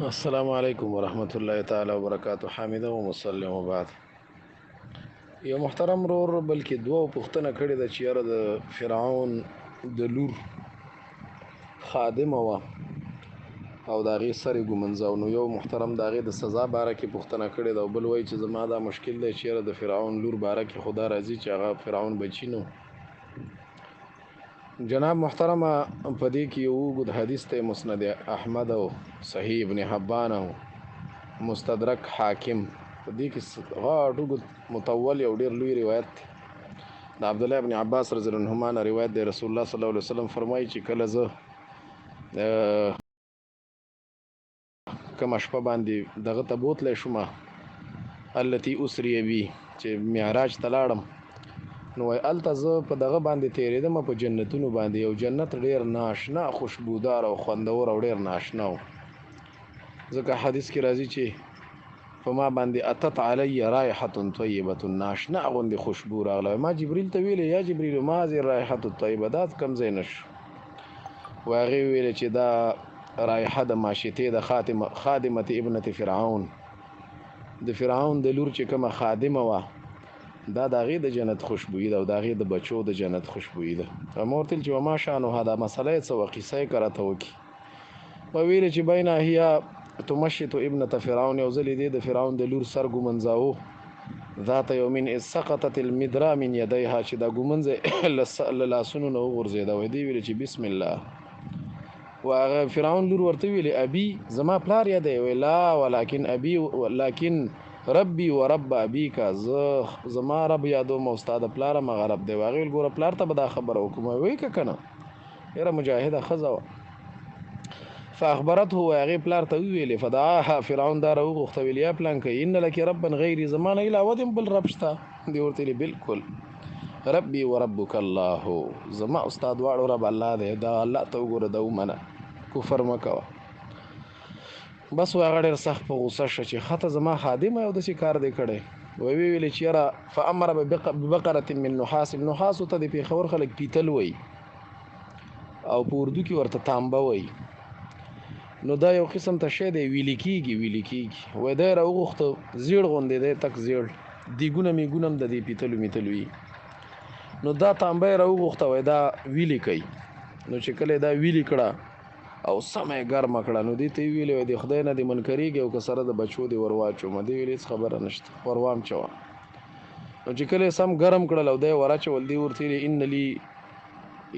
السلام علیکم ورحمۃ اللہ تعالی وبرکاتہ. حامده و مسلم وبعد. یو محترم رور بلکې دوه پوښتنه کړې ده چې یاره د فرعون د لور خادمه وه او د هغې سر یې ګومنځاو. نو یو محترم د هغې د سزا باره کې پوښتنه کړې ده او بل وایي چې زما دا مشکل دی چې یاره د فرعون لور باره کې خدا راځي چې هغه فرعون بچي نو. جناب محترمه په دې کې یو اوږد حدیث دی، مسند احمد او صحیح ابن حبان او مستدرک حاکم. په دې کې غاټ اوږد مطول یو ډېر لوی روایت دی. د عبدالله ابن عباس رضی الله عنهما نه روایت دی. رسول الله صلی الله علیه وسلم فرمایي چې کله زه کومه شپه باندې دغه ته بوتلی شوم، التي اسري بي، چې معراج ته لاړم، نو وایي هلته زه په دغه باندې تېرېدم په جنتونو باندې. یو جنت ډېر ناشنا خوشبودار او خوندور او ډېر ناشنا و. ځکه حدیث کې راځي چې په ما باندې اتت علی رایحة طیبة، ناشنا غوندې خوشبو راغله. ما جبریل ته ویلې یا جبریل ما هذه الرایحة الطیبه، دا کوم ځای نه شو؟ و هغې ویلې چې دا رایحه د ماشطې د خادمة ابنة فرعون، د فرعون د لور چې کومه خادمه وه، دا د هغې د جنت خوشبويي ده او د هغې د بچو د جنت خوشبويي ده. ما ورته ویل چې وما شانها، دا مسله یې څه وه، قصه یې که راته وکړي. وویلې چې بینه هي تمشط ابنة فرعون، یو ځل یې د فرعون د لور سر ګومنځاوه، ذات یومین اذ سقطت المدرا من یدیها، چې دا ګومنځ له لاسونو نه وغورځېده. وایي دې ویلې چې بسم الله. و هغه فرعون لور ورته ویلې ابي، زما پلار یادی؟ وی لا ولکن ابي ولکن ربي ورب ابيك، زما رب یادوم او ستا د پلار مغه رب دی. هغې ویل ګوره پلار ته به دا خبره وکړم. وایي که که نه، ډېره مجاهده ښځه وه. فاخبرته، هغې پلار ته وویلې، فدعاها، فرعون دا راوغوښته، ویل یا پلانکی ان لک ربا غیري، زما نه علاوه دې بل رب شته؟ دې ورته ویلې بلکل، ربي وربک الله، زما او ستا دواړو رب الله دی. دا الله ته وګوره، دا ومنه، کفر مه کوه. بس و هغه ډېر سخت په غوسه شه چې ښه زما خادمه یو داسې کار دی کړی. ویې ویلې چې یاره فامر ببقرة من نحاس، نحاسو ته د پېښور خلک پیتل وایي او په اردو کې ورته تانبه وایي. نو دا یو قسم ته شی دی، ویلې کېږي. وایي دا یې راوغوښته، زیړ غوندې دی، تک زیړ، دیګونه میګونه هم د دې پیتلو میتلو وي. نو دا تانبه یې راوغوښته، وایي دا ویلې کوي. نو چې کله دا ویلې کړه او سمه یې ګرمه کړه، نو دې ته یې ویلې، وایي د خدای نه دې منکرېږي او که سره د بچو دې ور واچومه. دې ویلې هېڅ خبره نشته، ور واچوه. نو چې کله یې سم ګرم کړل او دی یې ور اچول، دې ورته ویلې ان لي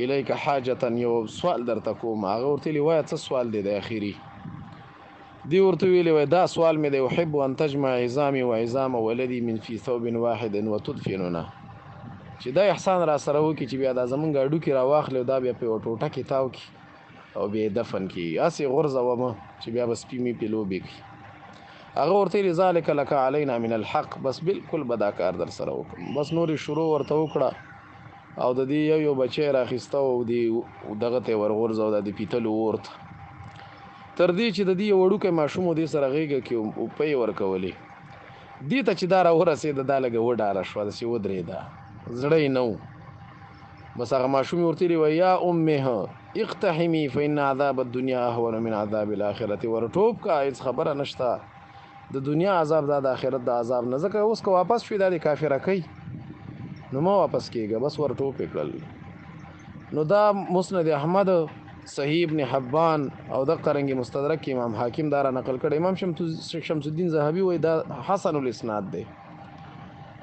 الیک حاجة، یو سوال درته کوم. هغه ورته ویلې وایه څه سوال دی د اخري؟ دې ورته ویلې وایي دا سوال مې دی، احب ان تجمع عظامي وعظام ولدي من فی ثوب واحد وتدفننا، چې دا احسان را سره وکړي چې بیا دا زمونږ هډوکي راواخلي او دا بیا په یوه ټوټه کې تاو کړي او بیا یې دفن کړي، هسې غورځومه چې بیا به سپي مې پې لوبې کړي. هغه ورته ویلې ذلک لک علینا من الحق، بس بالکل به دا کار در سره وکړم. بس نورې شروع ورته وکړه او د دې یو بچی راخیسته او دې دغه ته یې ورغورځو، د پیتلو اور ته، تر دې چې د دې یو وړوکی ماشوم و دې سره غېږه کې اوپه یې ورکولې. دې ته چې دا راورسېده، دا لږه وډاره شوه، داسې ودرېده، زړه یې نه و. بس هغه ماشوم یې ورته ویلې، وایي یا امه اقتحمي فإن عذاب الدنیا اهون من عذاب الآخرة، ورټوپ کا، هېڅ خبره نشته، د دنیا عذاب دا د آخرت د عذاب نه. ځکه اوس که واپس شوې دا دې کافره کوي، نو مه واپس کېږه، بس ورټوپ یې کړل. نو دا مسند احمد، صحیح ابن حبان او دغه رنګې مستدرک کې امام حاکم دا را نقل کړی. امام شمس الدین ذهبي وایي دا حسن الاسناد دی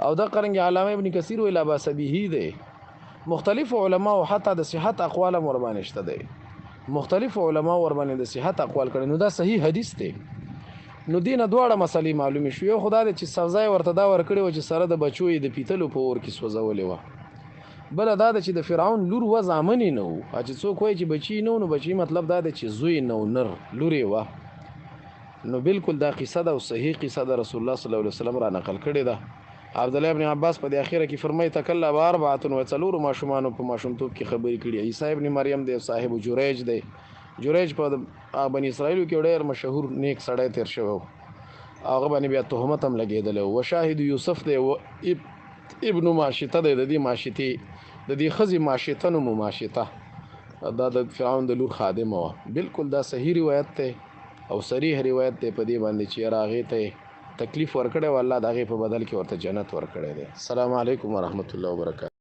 او دغه رنګې علامه ابن کثیر وایي لا باس به دی. مختلف علماء حتی د صحت اقوال هم ورباندې شته دی، مختلف علماء ورباندې د صحت اقوال کړي. نو دا صحیح حدیث دی. نو دې نه دواړه مسلې معلومې شوې. یو خدا دی چې سزا یې ورته دا ورکړې وه چې سره د بچو یې د پیتلو په اور کې سوځولې وه. بله دا ده چې د فرعون لور وه، زامن یې نه و. چې څوک وایي چې بچي نه و، نو بچي مطلب دا دی چې زوی نه و، نر لور یې وه. نو بالکل دا قصه ده او صحیح قصه ده، رسول الله صلی الله علیه وسلم را نقل کړې ده. عبدالله ابن عباس په دې اخره کې فرمایي تکلم اربعة، و څلورو ماشومانو په ماشومتوب کې خبرې کړي. عیسی ابن مریم دی، صاحب جریج دی. جریج په بني اسرائیلو کې ډېر مشهور نیک سړی تېر شوی و، هغه باندې بیا تهمت هم لګېدلی و. شاهد یوسف دی، و ابن ماشطه دی، د دې ماشطې د دې ښځې ماشطه نوم ماشطه، دا د فرعون د لور خادمه وه. بالکل دا صحیح روایت دی او صریح روایت ته په دې باندې چې راغې ته تکلیف ورکړی او الله د هغې په بدل کې ورته جنت ورکړی دی. السلام علیکم ورحمت الله وبرکاته.